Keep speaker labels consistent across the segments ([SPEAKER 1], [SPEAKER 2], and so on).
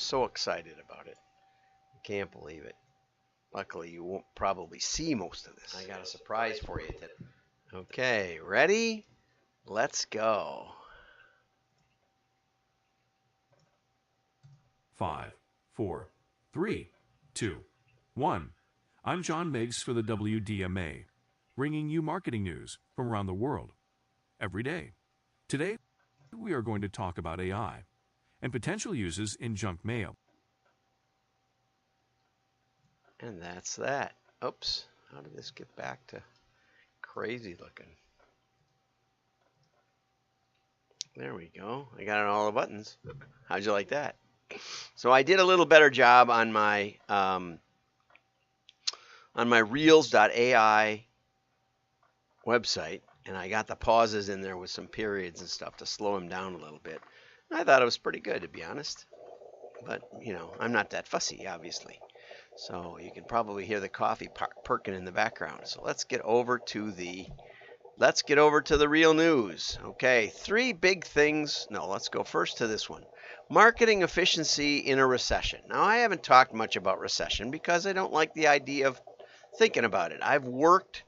[SPEAKER 1] so excited about it. I can't believe it. Luckily, you won't probably see most of this. I got a surprise for you today. Okay, ready? Let's go.
[SPEAKER 2] 5, 4, 3, 2, 1. I'm John Miggs for the WDMA, bringing you marketing news from around the world every day. Today, we are going to talk about AI and potential uses in junk mail.
[SPEAKER 1] And that's that. Oops, how did this get back to crazy looking? There we go. I got on all the buttons. How'd you like that? So I did a little better job on my Reels.ai website, and I got the pauses in there with some periods and stuff to slow them down a little bit. And I thought it was pretty good, to be honest. But, you know, I'm not that fussy, obviously. So you can probably hear the coffee perking in the background. So let's get over to the real news. Okay, 3 big things. No, let's go first to this one. Marketing efficiency in a recession. Now, I haven't talked much about recession because I don't like the idea of thinking about it. I've worked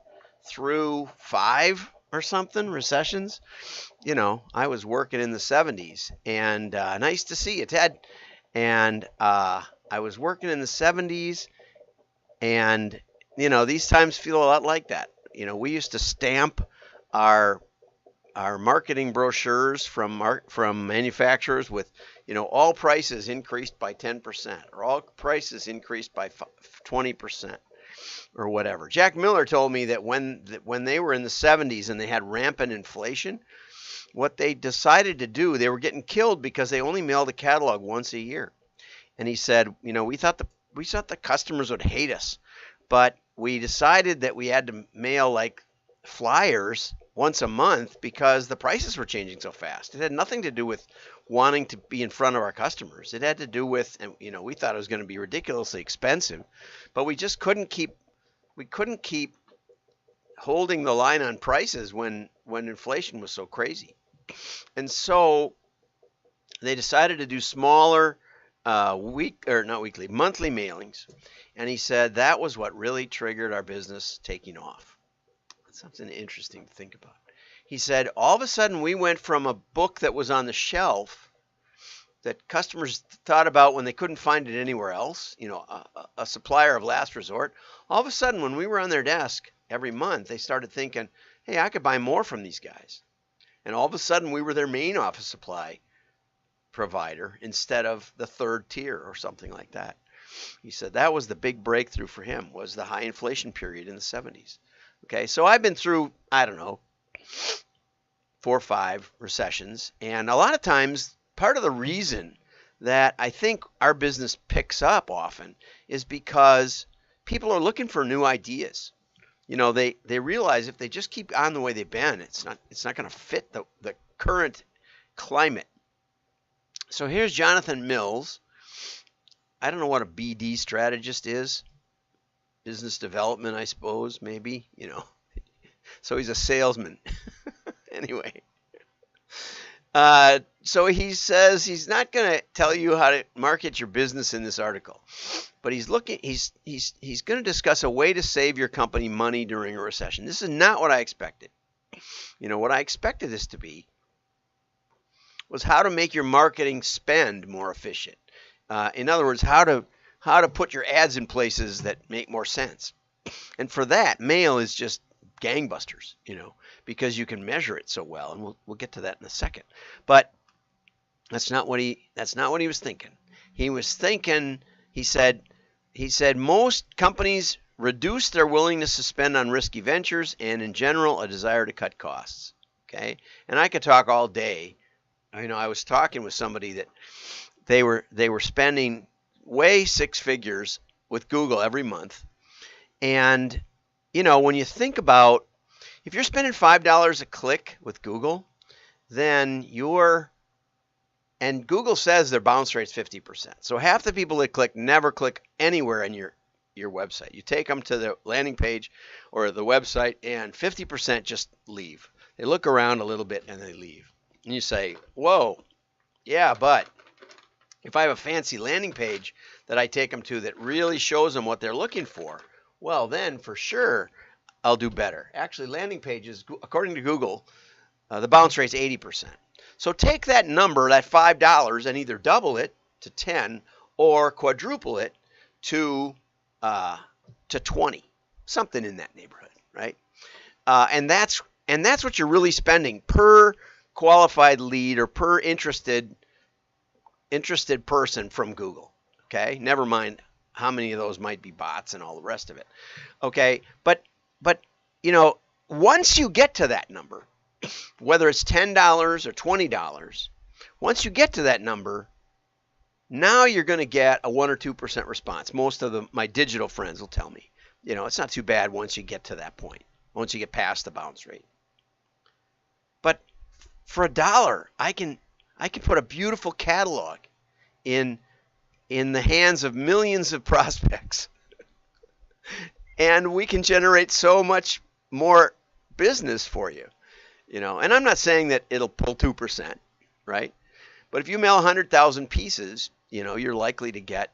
[SPEAKER 1] through 5 or something recessions. You know, I was working in the 70s, and nice to see you, Ted. And I was working in the 70s, and, you know, these times feel a lot like that. You know, we used to stamp our marketing brochures from manufacturers with, you know, all prices increased by 10%, or all prices increased by 20%, or whatever. Jack Miller told me that when they were in the 70s and they had rampant inflation, what they decided to do, they were getting killed because they only mailed a catalog once a year. And he said, you know, we thought the customers would hate us, but we decided that we had to mail like flyers once a month because the prices were changing so fast. It had nothing to do with wanting to be in front of our customers. It had to do with, and you know, we thought it was going to be ridiculously expensive, but we just couldn't keep holding the line on prices when inflation was so crazy. And so they decided to do smaller monthly mailings. And he said that was what really triggered our business taking off. That's something interesting to think about. He said all of a sudden we went from a book that was on the shelf that customers thought about when they couldn't find it anywhere else, you know, a supplier of last resort. All of a sudden when we were on their desk every month, they started thinking, hey, I could buy more from these guys. And all of a sudden we were their main office supply provider instead of the 3rd tier or something like that. He said that was the big breakthrough for him, was the high inflation period in the 70s. Okay, so I've been through, I don't know, 4 or 5 recessions, and a lot of times part of the reason that I think our business picks up often is because people are looking for new ideas. You know, they realize if they just keep on the way they've been, it's not going to fit the current climate. So here's Jonathan Mills. I don't know what a BD strategist is. Business development, I suppose, maybe, you know. So he's a salesman. Anyway. So he says he's not going to tell you how to market your business in this article, but he's going to discuss a way to save your company money during a recession. This is not what I expected. You know, what I expected this to be was how to make your marketing spend more efficient. In other words, how to put your ads in places that make more sense. And for that, mail is just gangbusters, you know, because you can measure it so well, and we'll get to that in a second. But that's not what he was thinking. He said most companies reduce their willingness to spend on risky ventures and in general a desire to cut costs. Okay? And I could talk all day. You know, I was talking with somebody that they were spending way 6 figures with Google every month. And, you know, when you think about, if you're spending $5 a click with Google, then and Google says their bounce rate's 50%. So half the people that click never click anywhere in your website. You take them to the landing page or the website, and 50% just leave. They look around a little bit and they leave. And you say, whoa, yeah, but If I have a fancy landing page that I take them to that really shows them what they're looking for, well, then for sure I'll do better. Actually, landing pages, according to Google, the bounce rate's 80%. So take that number, that $5, and either double it to 10 or quadruple it to 20, something in that neighborhood, right? And that's what you're really spending per qualified lead or per interested person from Google. Okay, never mind how many of those might be bots and all the rest of it. Okay, but once you get to that number, whether it's $10 or $20, once you get to that number, now you're going to get a 1 or 2% response. Most of my digital friends will tell me, it's not too bad once you get to that point, once you get past the bounce rate. But for $1, I can put a beautiful catalog in the hands of millions of prospects, and we can generate so much more business for you. And I'm not saying that it'll pull 2%, right? But if you mail 100,000 pieces, you're likely to get,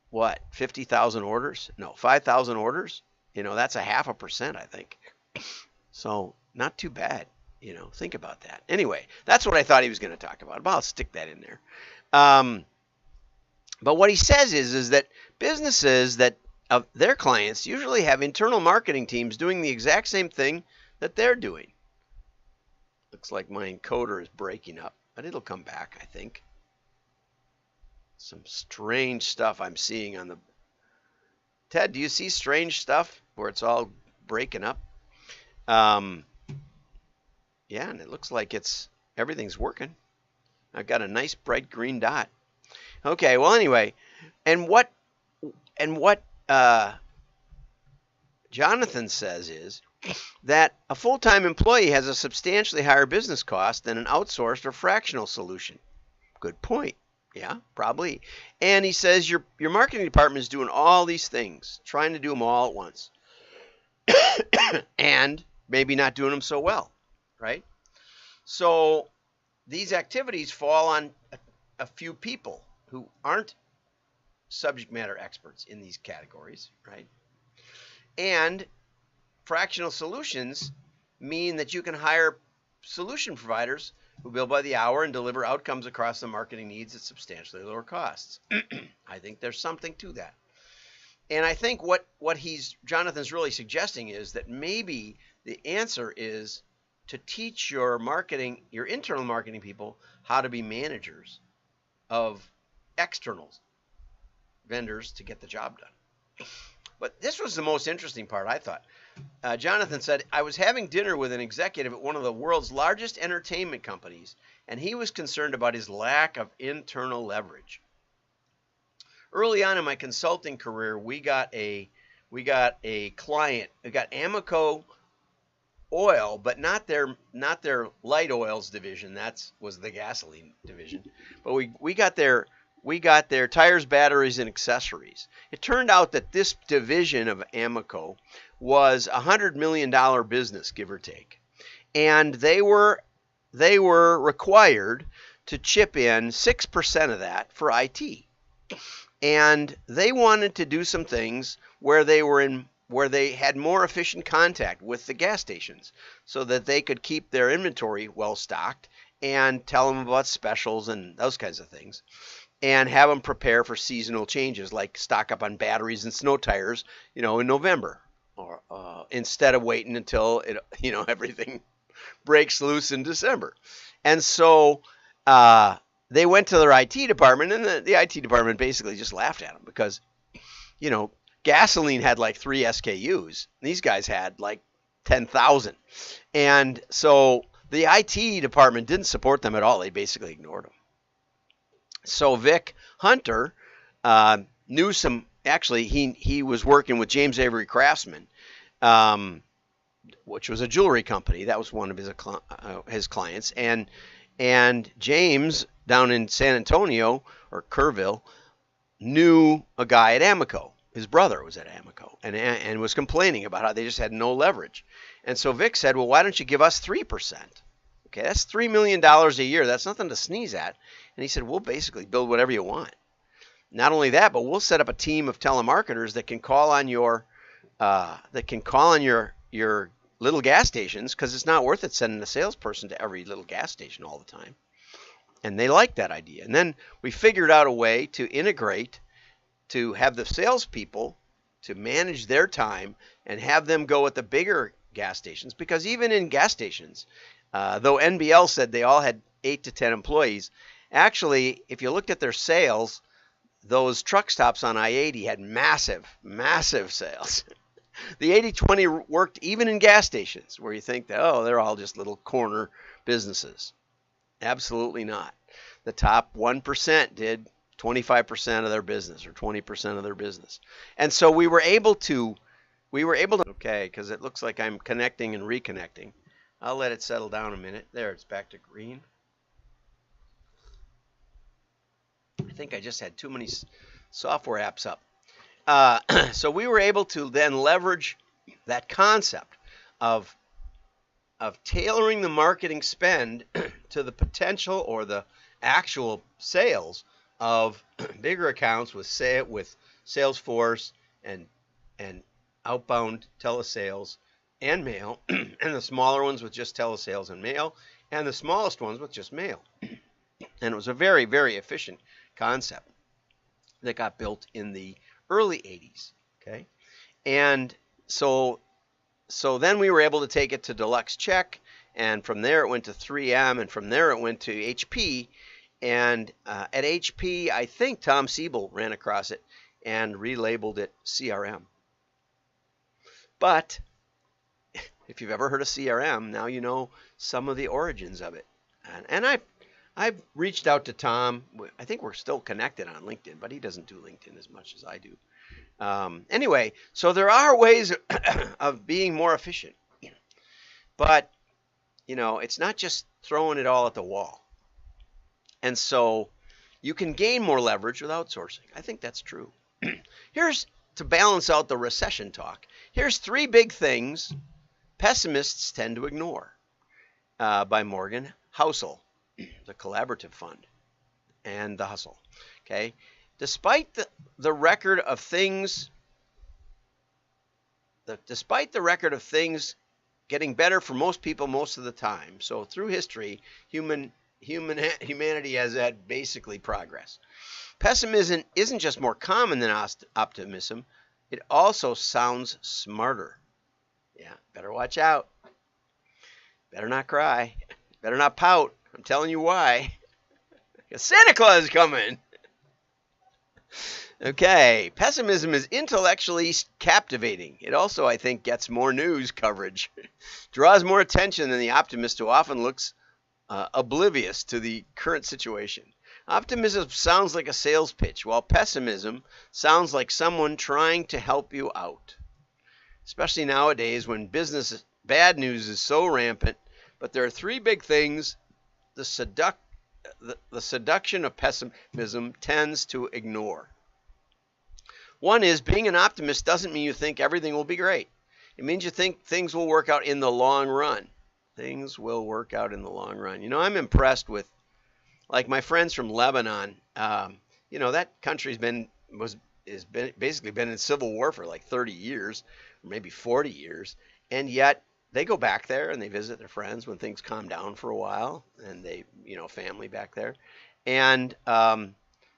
[SPEAKER 1] what, 50,000 orders? No, 5,000 orders? That's a 0.5%, I think. So not too bad. Think about that. Anyway, that's what I thought he was going to talk about. But I'll stick that in there. But what he says is that businesses that of their clients usually have internal marketing teams doing the exact same thing that they're doing. Looks like my encoder is breaking up, but it'll come back, I think. Some strange stuff I'm seeing on the... Ted, do you see strange stuff where it's all breaking up? Yeah, and it looks like everything's working. I've got a nice bright green dot. Okay, well, anyway, and what Jonathan says is that a full-time employee has a substantially higher business cost than an outsourced or fractional solution. Good point. Yeah, probably. And he says your marketing department is doing all these things, trying to do them all at once, and maybe not doing them so well, right? So these activities fall on a few people who aren't subject matter experts in these categories, right? And fractional solutions mean that you can hire solution providers who bill by the hour and deliver outcomes across the marketing needs at substantially lower costs. I think there's something to that. And I think what Jonathan's really suggesting is that maybe the answer is to teach your internal marketing people how to be managers of external vendors to get the job done. But this was the most interesting part, I thought. Jonathan said, I was having dinner with an executive at one of the world's largest entertainment companies, and he was concerned about his lack of internal leverage. Early on in my consulting career, we got a client. We got Amoco Oil, but not their light oils division. That was the gasoline division. But we got their tires, batteries, and accessories. It turned out that this division of Amoco was a $100 million business, give or take. And they were required to chip in 6% of that for IT. And they wanted to do some things where they had more efficient contact with the gas stations so that they could keep their inventory well stocked and tell them about specials and those kinds of things, and have them prepare for seasonal changes like stock up on batteries and snow tires, in November, or instead of waiting until everything breaks loose in December. And so they went to their IT department, and the IT department basically just laughed at them because, gasoline had like 3 SKUs. These guys had like 10,000. And so the IT department didn't support them at all. They basically ignored them. So Vic Hunter knew some, actually he was working with James Avery Craftsman, which was a jewelry company. That was one of his clients. And James down in San Antonio or Kerrville knew a guy at Amoco. His brother was at Amoco and was complaining about how they just had no leverage. And so Vic said, well, why don't you give us 3%? Okay, that's $3 million a year. That's nothing to sneeze at. And he said, we'll basically build whatever you want. Not only that, but we'll set up a team of telemarketers that can call on your your little gas stations, because it's not worth it sending a salesperson to every little gas station all the time. And they liked that idea. And then we figured out a way to integrate, to have the salespeople to manage their time and have them go at the bigger gas stations, because even in gas stations, though NBL said they all had 8 to 10 employees, actually, if you looked at their sales, those truck stops on I-80 had massive, massive sales. The 80-20 worked even in gas stations where you think that, oh, they're all just little corner businesses. Absolutely not. The top 1% did 25% of their business, or 20% of their business. And so we were able to, okay, because it looks like I'm connecting and reconnecting. I'll let it settle down a minute. There, it's back to green. I think I just had too many software apps up. So we were able to then leverage that concept of tailoring the marketing spend to the potential or the actual sales of bigger accounts with Salesforce and outbound telesales and mail, and the smaller ones with just telesales and mail, and the smallest ones with just mail. And it was a very, very efficient concept that got built in the early 80s. Okay, and so then we were able to take it to Deluxe Check, and from there it went to 3M, and from there it went to HP. And at HP, I think Tom Siebel ran across it and relabeled it CRM. But if you've ever heard of CRM, now you know some of the origins of it. And I've reached out to Tom. I think we're still connected on LinkedIn, but he doesn't do LinkedIn as much as I do. Anyway, so there are ways of being more efficient. But, you know, it's not just throwing it all at the wall. And so you can gain more leverage with outsourcing. I think that's true. Here's, to balance out the recession talk, here's 3 big things pessimists tend to ignore, by Morgan Housel, the Collaborative Fund, and the Hustle. Okay, despite the record of things, getting better for most people most of the time. So through history, humanity has had basically progress. Pessimism isn't just more common than optimism, it also sounds smarter. Yeah, better watch out. Better not cry. Better not pout. I'm telling you why. Because Santa Claus is coming. Okay, pessimism is intellectually captivating. It also, I think, gets more news coverage, draws more attention than the optimist who often looks oblivious to the current situation. Optimism sounds like a sales pitch, while pessimism sounds like someone trying to help you out. Especially nowadays when bad news is so rampant. But there are 3 big things the seduction of pessimism tends to ignore. One is, being an optimist doesn't mean you think everything will be great. It means you think things will work out in the long run. Things will work out in the long run. You know, I'm impressed with, like, my friends from Lebanon. You know, that country's basically been in civil war for like 30 years, or maybe 40 years, and yet they go back there and they visit their friends when things calm down for a while, and they, you know, family back there. And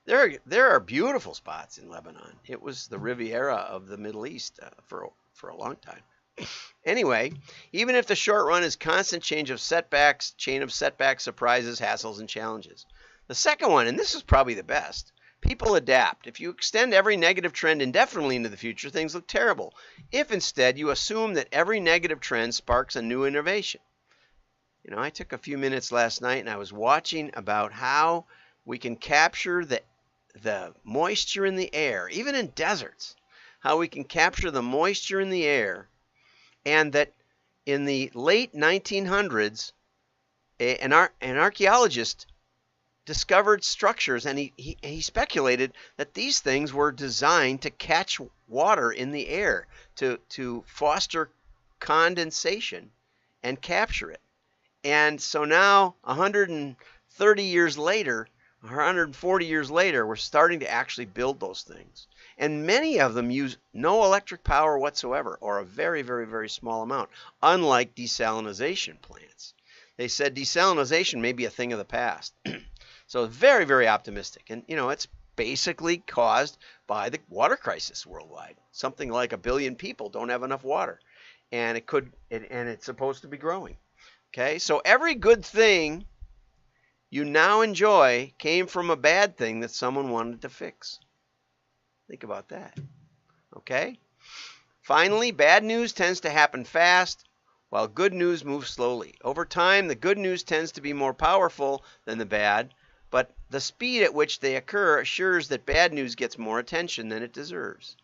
[SPEAKER 1] there are beautiful spots in Lebanon. It was the Riviera of the Middle East for a long time. Anyway, even if the short run is constant chain of setbacks, surprises, hassles, and challenges. The second one, and this is probably the best, people adapt. If you extend every negative trend indefinitely into the future, things look terrible. If instead you assume that every negative trend sparks a new innovation. You know, I took a few minutes last night and I was watching about how we can capture the moisture in the air, even in deserts, how we can capture the moisture in the air, and that in the late 1900s, an archaeologist discovered structures, and he speculated that these things were designed to catch water in the air, to foster condensation and capture it. And so now, 130 years later, 140 years later, we're starting to actually build those things. And many of them use no electric power whatsoever, or a very, very, very small amount, unlike desalination plants. They said desalination may be a thing of the past. So very, very optimistic. And, it's basically caused by the water crisis worldwide. Something like 1 billion people don't have enough water. And it's supposed to be growing. Okay, so every good thing you now enjoy came from a bad thing that someone wanted to fix. Think about that. Okay? Finally, bad news tends to happen fast, while good news moves slowly. Over time, the good news tends to be more powerful than the bad, but the speed at which they occur assures that bad news gets more attention than it deserves.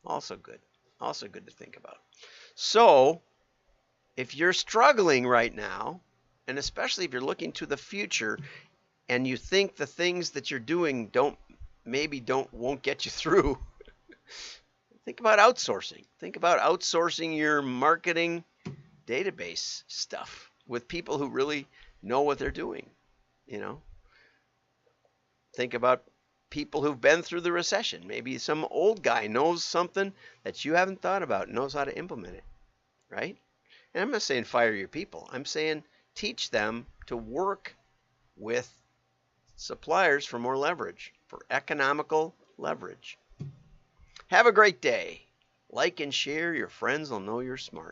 [SPEAKER 1] Also good. Also good to think about. So, if you're struggling right now, and especially if you're looking to the future and you think the things that you're doing won't get you through, think about outsourcing. Think about outsourcing your marketing database stuff with people who really know what they're doing. Think about people who've been through the recession. Maybe some old guy knows something that you haven't thought about, knows how to implement it, right? And I'm not saying fire your people. I'm saying teach them to work with suppliers for more leverage, for economical leverage. Have a great day. Like and share. Your friends will know you're smart.